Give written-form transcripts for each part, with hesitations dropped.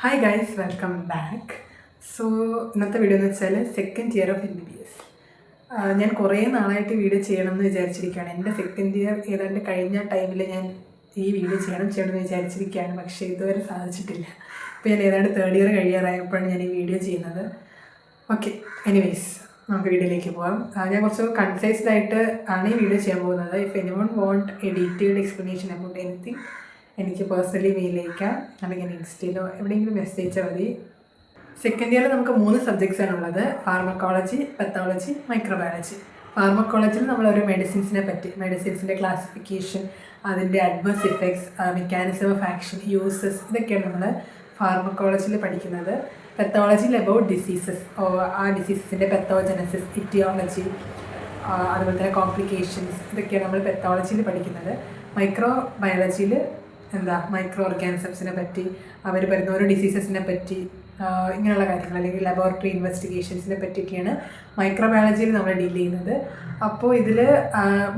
Hi guys, welcome back. So ഇന്നത്തെ video എന്ന് വെച്ചാൽ സെക്കൻഡ് ഇയർ ഓഫ് MBBS. ഞാൻ കുറേ നാളായിട്ട് വീഡിയോ ചെയ്യണമെന്ന് വിചാരിച്ചിരിക്കുകയാണ്. എൻ്റെ സെക്കൻഡ് ഇയർ ഏതാണ്ട് കഴിഞ്ഞ ടൈമിൽ ഞാൻ ഈ വീഡിയോ ചെയ്യണമെന്ന് വിചാരിച്ചിരിക്കുകയാണ്, പക്ഷേ ഇതുവരെ സാധിച്ചിട്ടില്ല. ഇപ്പോൾ ഞാൻ ഏതാണ്ട് തേർഡ് ഇയർ കഴിയാറായപ്പോഴാണ് ഞാൻ ഈ വീഡിയോ ചെയ്യുന്നത്. ഓക്കെ, എനിവേയ്സ് നമുക്ക് വീഡിയോയിലേക്ക് പോകാം. ഞാൻ കുറച്ച് കൺസൈസ്ഡ് ആയിട്ട് ആണ് ഈ വീഡിയോ ചെയ്യാൻ പോകുന്നത്. If anyone won't A detailed explanation about anything, എനിക്ക് പേഴ്സണലി മെയിലേക്കാം അല്ലെങ്കിൽ ഇൻസ്റ്റയിലോ എവിടെയെങ്കിലും മെസ്സേജ് അയച്ചാൽ മതി. സെക്കൻഡ് ഇയറിൽ നമുക്ക് 3 സബ്ജക്ട്സാണ് ഉള്ളത്: ഫാർമക്കോളജി, പെത്തോളജി, മൈക്രോബയോളജി. ഫാർമക്കോളജിയിൽ നമ്മൾ ഓരോ മെഡിസിൻസിൻ്റെ ക്ലാസിഫിക്കേഷൻ, അതിൻ്റെ adverse effects, mechanism of action, uses, ഇതൊക്കെയാണ് നമ്മൾ ഫാർമക്കോളജിയിൽ പഠിക്കുന്നത്. പെത്തോളജിയിൽ അബൌട്ട് ഡിസീസസ്, ആ ഡിസീസസിൻ്റെ പെത്തോജനസിസ്, ഇറ്റിയോളജി, അതുപോലെ തന്നെ കോംപ്ലിക്കേഷൻസ്, ഇതൊക്കെയാണ് നമ്മൾ പെത്തോളജിയിൽ പഠിക്കുന്നത്. മൈക്രോബയോളജിയിൽ മൈക്രോ ഓർഗാനിസംസിനെ പറ്റി, അവർ വരുന്ന ഓരോ ഡിസീസസിനെ പറ്റി, ഇങ്ങനെയുള്ള കാര്യങ്ങൾ, അല്ലെങ്കിൽ ലബോറട്ടറി ഇൻവെസ്റ്റിഗേഷൻസിനെ പറ്റിയൊക്കെയാണ് മൈക്രോബയോളജിയിൽ നമ്മൾ ഡീൽ ചെയ്യുന്നത്. അപ്പോൾ ഇതിൽ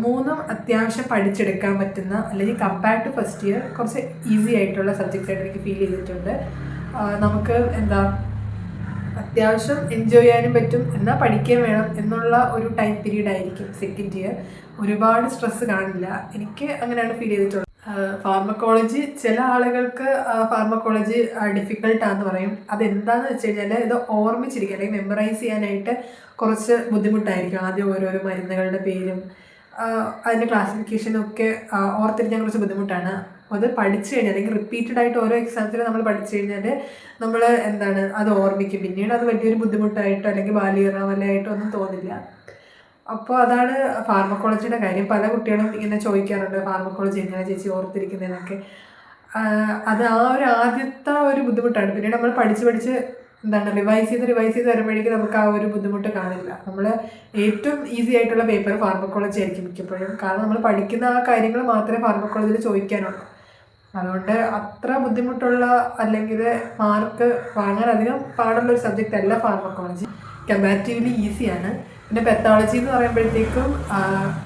3 അത്യാവശ്യം പഠിച്ചെടുക്കാൻ പറ്റുന്ന, അല്ലെങ്കിൽ കമ്പയർ ടു ഫസ്റ്റ് ഇയർ കുറച്ച് ഈസി ആയിട്ടുള്ള സബ്ജക്ട്സ് ആയിട്ട് എനിക്ക് ഫീൽ ചെയ്തിട്ടുണ്ട്. നമുക്ക് അത്യാവശ്യം എൻജോയ് ചെയ്യാനും പറ്റും, എന്നാൽ പഠിക്കാൻ വേണം എന്നുള്ള ഒരു ടൈം പീരീഡ് ആയിരിക്കും സെക്കൻഡ് ഇയർ. ഒരുപാട് സ്ട്രെസ്സ് കാണില്ല, എനിക്ക് അങ്ങനെയാണ് ഫീൽ ചെയ്തിട്ടുള്ളത്. ഫാർമക്കോളജി ചില ആളുകൾക്ക് ഫാർമക്കോളജി ഡിഫിക്കൽട്ടാന്ന് പറയും. അതെന്താണെന്ന് വെച്ച് കഴിഞ്ഞാൽ ഇത് ഓർമ്മിച്ചിരിക്കുക അല്ലെങ്കിൽ മെമ്മറൈസ് ചെയ്യാനായിട്ട് കുറച്ച് ബുദ്ധിമുട്ടായിരിക്കും. ആദ്യം ഓരോരോ മരുന്നുകളുടെ പേരും അതിൻ്റെ ക്ലാസിഫിക്കേഷനും ഒക്കെ ഓർത്തിരിക്കാൻ കുറച്ച് ബുദ്ധിമുട്ടാണ്. അത് പഠിച്ചു കഴിഞ്ഞാൽ, അല്ലെങ്കിൽ റിപ്പീറ്റഡ് ആയിട്ട് ഓരോ എക്സാംസിൽ നമ്മൾ പഠിച്ചു കഴിഞ്ഞാൽ നമ്മൾ അത് ഓർമ്മിക്കും. പിന്നീട് അത് വലിയൊരു ബുദ്ധിമുട്ടായിട്ടോ അല്ലെങ്കിൽ ബാല്യകാലമായിട്ടോ ഒന്നും തോന്നില്ല. അപ്പോൾ അതാണ് ഫാർമക്കോളജിയുടെ കാര്യം. പല കുട്ടികളും ഇങ്ങനെ ചോദിക്കാറുണ്ട്, ഫാർമക്കോളജി എങ്ങനെ ചേച്ചി ഓർത്തിരിക്കുന്നതെന്നൊക്കെ. അത് ആദ്യത്തെ ഒരു ബുദ്ധിമുട്ടാണ്. പിന്നീട് നമ്മൾ പഠിച്ച് റിവൈസ് ചെയ്ത് വരുമ്പോഴേക്കും നമുക്ക് ആ ഒരു ബുദ്ധിമുട്ട് കാണില്ല. നമ്മൾ ഏറ്റവും ഈസി ആയിട്ടുള്ള പേപ്പർ ഫാർമക്കോളജി ആയിരിക്കും മിക്കപ്പോഴും. കാരണം നമ്മൾ പഠിക്കുന്ന ആ കാര്യങ്ങൾ മാത്രമേ ഫാർമക്കോളജിയിൽ ചോദിക്കാനുള്ളൂ. അതുകൊണ്ട് അത്ര ബുദ്ധിമുട്ടുള്ള അല്ലെങ്കിൽ മാർക്ക് വാങ്ങാൻ അധികം പാടുള്ള ഒരു സബ്ജക്റ്റ് അല്ല ഫാർമക്കോളജി. കമ്പാരിറ്റീവ്ലി ഈസിയാണ്. പിന്നെ പെത്തോളജി എന്ന് പറയുമ്പോഴത്തേക്കും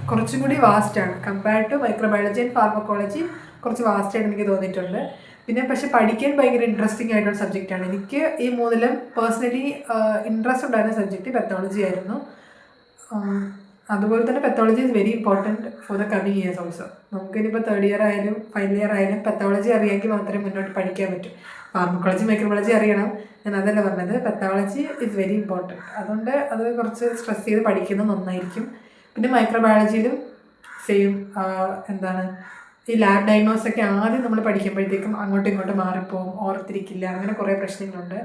കുറച്ചും കൂടി വാസ്റ്റാണ് compare to microbiology and pharmacology. കുറച്ച് വാസ്റ്റായിട്ട് എനിക്ക് തോന്നിയിട്ടുണ്ട്. പിന്നെ പക്ഷെ പഠിക്കാൻ ഭയങ്കര ഇൻട്രസ്റ്റിംഗ് ആയിട്ടുള്ള സബ്ജക്റ്റാണ്. എനിക്ക് ഈ 3ലും പേഴ്സണലി ഇൻട്രസ്റ്റ് ഉണ്ടായിരുന്ന സബ്ജക്റ്റ് പെത്തോളജി ആയിരുന്നു. അതുപോലെ തന്നെ pathology is very important for the coming years also. നമുക്കിനിപ്പോൾ തേർഡ് ഇയർ ആയാലും ഫൈനൽ ഇയർ ആയാലും പെത്തോളജി അറിയാമെങ്കിൽ മാത്രമേ മുന്നോട്ട് പഠിക്കാൻ പറ്റൂ. ഫാർമക്കോളജി മൈക്രോബയോളജി അറിയണം, ഞാൻ അതല്ല പറഞ്ഞത്. Pathology is very important. അതുകൊണ്ട് അത് കുറച്ച് സ്ട്രെസ് ചെയ്ത് പഠിക്കുന്നത് നന്നായിരിക്കും. പിന്നെ മൈക്രോബയോളജിയിലും സെയിം ഈ ലാബ് ഡയഗ്നോസൊക്കെ ആദ്യം നമ്മൾ പഠിക്കുമ്പോഴത്തേക്കും അങ്ങോട്ടും ഇങ്ങോട്ടും മാറിപ്പോവും, ഓർത്തിരിക്കില്ല, അങ്ങനെ കുറേ പ്രശ്നങ്ങളുണ്ട്.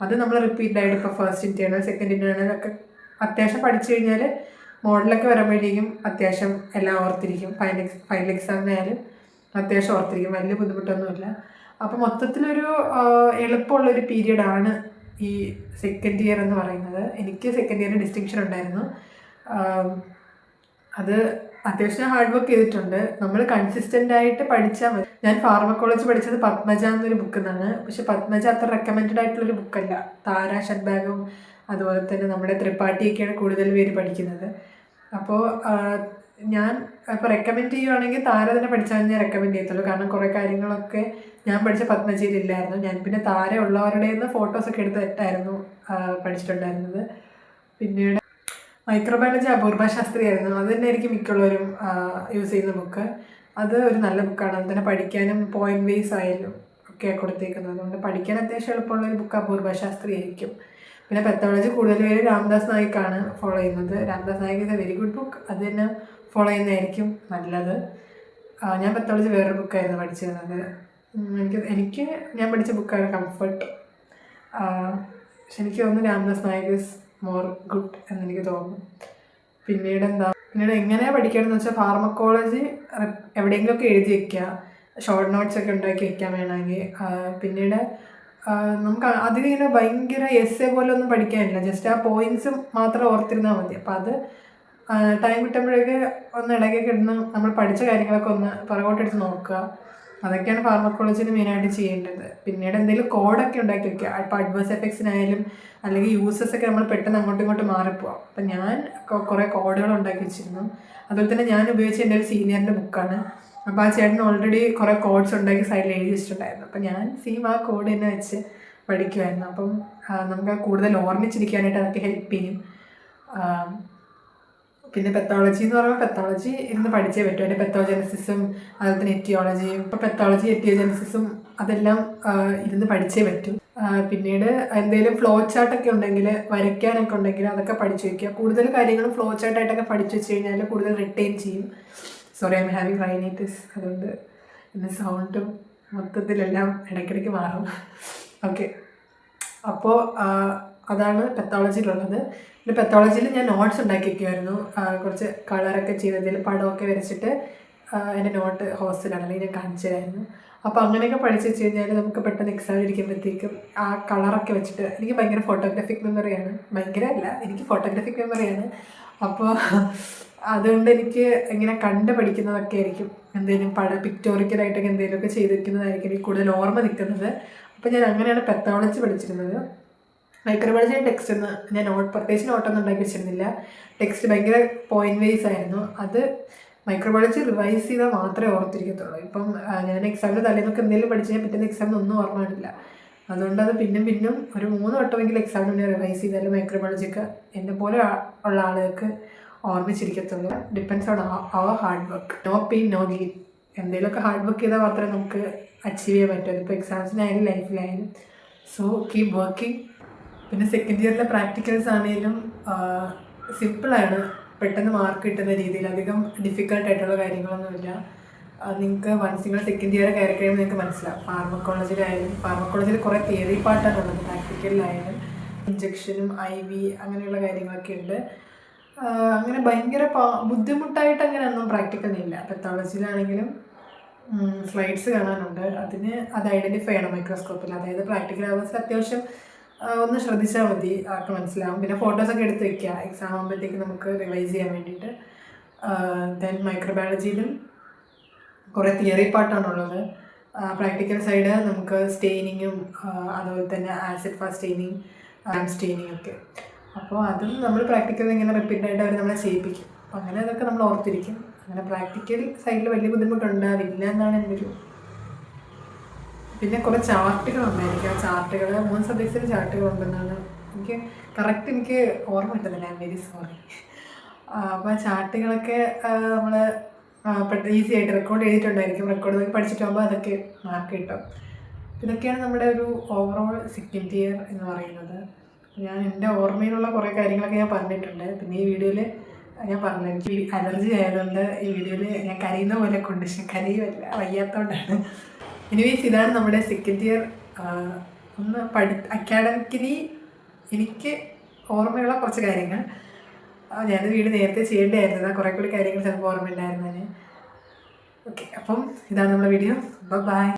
അത് നമ്മൾ റിപ്പീറ്റഡായിട്ട് ഇപ്പോൾ ഫസ്റ്റ് ഇൻറ്റേർണൽ, സെക്കൻഡ് ഇൻറ്റേർണലൊക്കെ അത്യാവശ്യം പഠിച്ചു കഴിഞ്ഞാൽ മോഡലൊക്കെ വരുമ്പോഴത്തേക്കും അത്യാവശ്യം എല്ലാം ഓർത്തിരിക്കും. ഫൈനൽ എക്സാമിനായാലും അത്യാവശ്യം ഓർത്തിരിക്കും, വലിയ ബുദ്ധിമുട്ടൊന്നുമില്ല. അപ്പോൾ മൊത്തത്തിലൊരു എളുപ്പമുള്ളൊരു പീരീഡാണ് ഈ സെക്കൻഡ് ഇയർ എന്ന് പറയുന്നത്. എനിക്ക് സെക്കൻഡ് ഇയറിൽ ഡിസ്റ്റിങ്ഷൻ ഉണ്ടായിരുന്നു. അത് അത്യാവശ്യം ഹാർഡ് വർക്ക് ചെയ്തിട്ടുണ്ട്. നമ്മൾ കൺസിസ്റ്റൻ്റ് ആയിട്ട് പഠിച്ചാൽ മതി. ഞാൻ ഫാർമക്കോളജി പഠിച്ചത് പത്മജ എന്നൊരു ബുക്കിൽ നിന്നാണ്. പക്ഷെ പത്മജ അത്ര റെക്കമെൻഡഡ് ആയിട്ടുള്ളൊരു ബുക്കല്ല. താര ഷഡ്ബാഗും അതുപോലെ തന്നെ നമ്മുടെ ത്രിപാഠിയൊക്കെയാണ് കൂടുതൽ പേര് പഠിക്കുന്നത്. അപ്പോൾ ഞാൻ ഇപ്പോൾ റെക്കമെൻഡ് ചെയ്യുവാണെങ്കിൽ താര തന്നെ പഠിച്ചാൽ ഞാൻ റെക്കമെൻഡ് ചെയ്യത്തുള്ളൂ. കാരണം കുറേ കാര്യങ്ങളൊക്കെ ഞാൻ പഠിച്ച പത്മജിയിലില്ലായിരുന്നു. ഞാൻ പിന്നെ താര ഉള്ളവരുടെ നിന്ന് ഫോട്ടോസൊക്കെ എടുത്തിട്ടായിരുന്നു പഠിച്ചിട്ടുണ്ടായിരുന്നത്. പിന്നീട് മൈക്രോബയോളജി അപൂർവ ശാസ്ത്രി ആയിരുന്നു. അത് തന്നെ ആയിരിക്കും മിക്കുള്ളവരും യൂസ് ചെയ്യുന്ന ബുക്ക്. അത് ഒരു നല്ല ബുക്കാണ്. അത് തന്നെ പഠിക്കാനും പോയിന്റ് വൈസ് ആയാലും ഒക്കെ കൊടുത്തേക്കുന്നത്. അതുകൊണ്ട് പഠിക്കാൻ അത്യാവശ്യം എളുപ്പമുള്ളൊരു ബുക്ക് അപൂർവ ശാസ്ത്രി ആയിരിക്കും. പിന്നെ പെത്തോളജി കൂടുതൽ പേര് രാംദാസ് നായിക്കാണ് ഫോളോ ചെയ്യുന്നത്. Ramdas Naik is A very good book. അത് തന്നെ ഫോളോ ചെയ്യുന്നതായിരിക്കും നല്ലത്. ഞാൻ പെത്തോളജി വേറൊരു ബുക്കായിരുന്നു പഠിച്ചിരുന്നത്. എനിക്ക് ഞാൻ പഠിച്ച ബുക്കാണ് കംഫർട്ട്. പക്ഷെ എനിക്ക് തോന്നുന്നു Ramdas Naik is more good എന്നെനിക്ക് തോന്നുന്നു. പിന്നീട് എങ്ങനെയാണ് പഠിക്കേണ്ടതെന്ന് വെച്ചാൽ ഫാർമക്കോളജി എവിടെയെങ്കിലുമൊക്കെ എഴുതി വയ്ക്കുക, ഷോർട്ട് നോട്ട്സൊക്കെ ഉണ്ടാക്കി വയ്ക്കാൻ വേണമെങ്കിൽ. പിന്നീട് നമുക്ക് അധികം ഇങ്ങനെ ഭയങ്കര എസ്സേ പോലെ ഒന്നും പഠിക്കാനില്ല, ജസ്റ്റ് ആ പോയിൻറ്റ്സ് മാത്രം ഓർത്തിരുന്നാൽ മതി. അപ്പോൾ അത് ടൈം കിട്ടുമ്പോഴേക്ക് ഒന്ന് ഇടയ്ക്കൊക്കെ ഇടുന്ന നമ്മൾ പഠിച്ച കാര്യങ്ങളൊക്കെ ഒന്ന് പുറകോട്ടെടുത്ത് നോക്കുക. അതൊക്കെയാണ് ഫാർമക്കോളജിയിൽ മെയിനായിട്ട് ചെയ്യേണ്ടത്. പിന്നീട് എന്തെങ്കിലും കോഡൊക്കെ ഉണ്ടാക്കി വയ്ക്കുക. ഇപ്പോൾ അഡ്വേഴ്സ് എഫക്ട്സിനായാലും അല്ലെങ്കിൽ യൂസസ് ഒക്കെ നമ്മൾ പെട്ടെന്ന് അങ്ങോട്ടും ഇങ്ങോട്ടും മാറിപ്പോവാം. അപ്പം ഞാൻ കുറേ കോഡുകൾ ഉണ്ടാക്കി വെച്ചിരുന്നു. അതുപോലെ തന്നെ ഞാൻ ഉപയോഗിച്ച എൻ്റെ ഒരു സീനിയറിൻ്റെ ബുക്കാണ്. അപ്പോൾ ആ ചേട്ടൻ ഓൾറെഡി കുറേ കോഡ്സ് ഉണ്ടാക്കി സൈഡിൽ എഴുതി വെച്ചിട്ടുണ്ടായിരുന്നു. അപ്പോൾ ഞാൻ സെയിം ആ കോഡ് തന്നെ വെച്ച് പഠിക്കുമായിരുന്നു. അപ്പം നമുക്ക് കൂടുതൽ ഓർമ്മിച്ചിരിക്കാനായിട്ട് അതൊക്കെ ഹെൽപ്പ് ചെയ്യും. പിന്നെ പെത്തോളജി എന്ന് പറയുമ്പോൾ പെത്തോളജി ഇരുന്ന് പഠിച്ചേ പറ്റും. അതിൻ്റെ പെത്തോജനസിസും അതുപോലെ തന്നെ എറ്റിയോളജിയും. ഇപ്പോൾ പെത്തോളജി എറ്റിയോജനസിസും അതെല്ലാം ഇരുന്ന് പഠിച്ചേ പറ്റും. പിന്നീട് എന്തെങ്കിലും ഫ്ലോ ചാർട്ടൊക്കെ ഉണ്ടെങ്കിൽ, വരയ്ക്കാനൊക്കെ ഉണ്ടെങ്കിൽ അതൊക്കെ പഠിച്ചു വയ്ക്കുക. കൂടുതൽ കാര്യങ്ങളും ഫ്ലോ ചാർട്ടായിട്ടൊക്കെ പഠിച്ചു വെച്ച് കഴിഞ്ഞാൽ കൂടുതൽ റിട്ടേൺ ചെയ്യും. Sorry, I M having rhinitis. അതുകൊണ്ട് ഇന്ന് സൗണ്ടും മൊത്തത്തിലെല്ലാം ഇടയ്ക്കിടയ്ക്ക് മാറും. ഓക്കെ, അപ്പോൾ അതാണ് പെത്തോളജിയിലുള്ളത്. പിന്നെ പെത്തോളജിയിൽ ഞാൻ നോട്ട്സ് ഉണ്ടാക്കി വയ്ക്കുമായിരുന്നു. കുറച്ച് കളറൊക്കെ ചെയ്തതിൽ പടമൊക്കെ വരച്ചിട്ട് എൻ്റെ നോട്ട് ഹോസ്റ്റലാണെങ്കിൽ ഞാൻ കാണിച്ചു തരായിരുന്നു. അപ്പോൾ അങ്ങനെയൊക്കെ പഠിച്ചു വെച്ച് കഴിഞ്ഞാൽ നമുക്ക് പെട്ടെന്ന് എക്സാം ഇരിക്കുമ്പോഴത്തേക്കും ആ കളറൊക്കെ വെച്ചിട്ട്, എനിക്ക് ഭയങ്കര ഫോട്ടോഗ്രാഫിക് മെമ്മറിയാണ്. ഭയങ്കര അല്ല, എനിക്ക് ഫോട്ടോഗ്രാഫിക് മെമ്മറിയാണ്. അപ്പോൾ അതുകൊണ്ട് എനിക്ക് ഇങ്ങനെ കണ്ട് പഠിക്കുന്നതൊക്കെ ആയിരിക്കും. എന്തെങ്കിലും പിക്ടോറിക്കലായിട്ടൊക്കെ എന്തെങ്കിലുമൊക്കെ ചെയ്ത് വെക്കുന്നതായിരിക്കും എനിക്ക് കൂടുതൽ ഓർമ്മ നിൽക്കുന്നത്. അപ്പോൾ ഞാൻ അങ്ങനെയാണ് പെത്തോളജി പഠിച്ചിരുന്നത്. മൈക്രോബയോളജിയുടെ ടെക്സ്റ്റ് ഒന്നും ഞാൻ പ്രത്യേകിച്ച് നോട്ടൊന്നും ഉണ്ടാക്കി വെച്ചിരുന്നില്ല. ടെക്സ്റ്റ് ഭയങ്കര പോയിന്റ് വൈസ് ആയിരുന്നു. അത് മൈക്രോബയോളജി റിവൈസ് ചെയ്താൽ മാത്രമേ ഓർത്തിരിക്കത്തുള്ളൂ. ഇപ്പം ഞാൻ എക്സാമിന് തലേന്നൊക്കെ എന്തെങ്കിലും പഠിച്ചു കഴിഞ്ഞാൽ പറ്റുന്ന എക്സാമിന് ഒന്നും ഓർമ്മ കാണില്ല. അതുകൊണ്ട് അത് പിന്നും ഒരു 3 വട്ടമെങ്കിലും എക്സാമിന് മുന്നേ റിവൈസ് ചെയ്താലും മൈക്രോബയോളജിയൊക്കെ എന്നെ പോലെ ഉള്ള ആളുകൾക്ക് ഓർമ്മിച്ചിരിക്കത്തുള്ളൂ. Depends on our hard work. No pain no gain. എന്തെങ്കിലുമൊക്കെ ഹാർഡ് വർക്ക് ചെയ്താൽ മാത്രമേ നമുക്ക് അച്ചീവ് ചെയ്യാൻ പറ്റൂ. അതിപ്പോൾ എക്സാംസിനായാലും ലൈഫിലായാലും. So keep working. പിന്നെ സെക്കൻഡ് ഇയറിലെ പ്രാക്ടിക്കൽസ് ആണെങ്കിലും സിമ്പിളാണ്, പെട്ടെന്ന് മാർക്ക് കിട്ടുന്ന രീതിയിൽ. അധികം ഡിഫിക്കൽട്ടായിട്ടുള്ള കാര്യങ്ങളൊന്നുമില്ല. നിങ്ങൾക്ക് വൺസ് നിങ്ങൾ സെക്കൻഡ് ഇയർ കയറി കഴിയുമ്പോൾ നിങ്ങൾക്ക് മനസ്സിലാവും. ഫാർമക്കോളജിയിൽ കുറേ തിയറി പാർട്ടാണുള്ളത്. പ്രാക്ടിക്കലിലായാലും ഇഞ്ചക്ഷനും IV അങ്ങനെയുള്ള കാര്യങ്ങളൊക്കെ ഉണ്ട്. അങ്ങനെ ഭയങ്കര ബുദ്ധിമുട്ടായിട്ട് അങ്ങനെയൊന്നും പ്രാക്ടിക്കലില്ല. പെത്തോളജിയിലാണെങ്കിലും സ്ലൈഡ്സ് കാണാനുണ്ട്. അത് ഐഡൻറ്റിഫൈ ചെയ്യണം മൈക്രോസ്കോപ്പിൽ. അതായത് പ്രാക്ടിക്കൽ അവേഴ്സിൽ അത്യാവശ്യം ഒന്ന് ശ്രദ്ധിച്ചാൽ മതി, ആർക്ക് മനസ്സിലാവും. പിന്നെ ഫോട്ടോസൊക്കെ എടുത്ത് വയ്ക്കുക എക്സാം ആകുമ്പോഴത്തേക്ക് നമുക്ക് റിവൈസ് ചെയ്യാൻ വേണ്ടിയിട്ട്. ദെൻ മൈക്രോബയോളജിയിലും കുറേ തിയറി പാർട്ടാണുള്ളത്. പ്രാക്ടിക്കൽ സൈഡ് നമുക്ക് സ്റ്റെയിനിങ്ങും അതുപോലെ തന്നെ ആസിഡ് ഫാസ്റ്റ് സ്റ്റെയിനിങ്, സ്റ്റെയിനിങ് ഒക്കെ. അപ്പോൾ അതും നമ്മൾ പ്രാക്ടിക്കൽ ഇങ്ങനെ റിപ്പീറ്റായിട്ട് അവർ നമ്മളെ ചെയ്യിപ്പിക്കും. അപ്പോൾ അങ്ങനെ അതൊക്കെ നമ്മൾ ഓർത്തിരിക്കും. അങ്ങനെ പ്രാക്ടിക്കൽ സൈഡിൽ വലിയ ബുദ്ധിമുട്ടുണ്ടാവില്ല എന്നാണ് എൻ്റെ ഒരു. പിന്നെ കുറേ ചാർട്ടുകളുണ്ടായിരിക്കും. ആ ചാർട്ടുകൾ 3 സബ്ജക്ട്സിൽ ചാർട്ടുകളുണ്ടെന്നാണ് എനിക്ക് ഓർമ്മ കിട്ടുന്നില്ല. I am very sorry. അപ്പോൾ ആ ചാർട്ടുകളൊക്കെ നമ്മൾ ഈസി ആയിട്ട് റെക്കോർഡ് ചെയ്തിട്ടുണ്ടായിരിക്കും. റെക്കോർഡ് നോക്കി പഠിച്ചിട്ട് പോകുമ്പോൾ അതൊക്കെ മാർക്ക് കിട്ടും. ഇതൊക്കെയാണ് നമ്മുടെ ഒരു ഓവറോൾ സെക്കൻഡ് ഇയർ എന്ന് പറയുന്നത്. ഞാൻ എൻ്റെ ഓർമ്മയിലുള്ള കുറേ കാര്യങ്ങളൊക്കെ ഞാൻ പറഞ്ഞിട്ടുണ്ട്. പിന്നെ ഈ വീഡിയോയിൽ ഞാൻ പറഞ്ഞു, എനിക്ക് അലർജി ആയതുകൊണ്ട് ഈ വീഡിയോയിൽ ഞാൻ കരയുന്ന പോലെ കണ്ടീഷൻ, കരയുമല്ല, വയ്യാത്തതുകൊണ്ടാണ്. എനിവേസ്, ഇതാണ് നമ്മുടെ സെക്കൻഡ് ഇയർ. ഒന്ന് അക്കാഡമിക്കലി എനിക്ക് ഓർമ്മയുള്ള കുറച്ച് കാര്യങ്ങൾ. ഞാനത് വീഡിയോ നേരത്തെ ചെയ്യേണ്ടതായിരുന്നു. കുറേ കൂടി കാര്യങ്ങൾ ചിലപ്പോൾ ഓർമ്മയുണ്ടായിരുന്നതിന്. ഓക്കെ, അപ്പം ഇതാണ് നമ്മുടെ വീഡിയോ. ബൈ.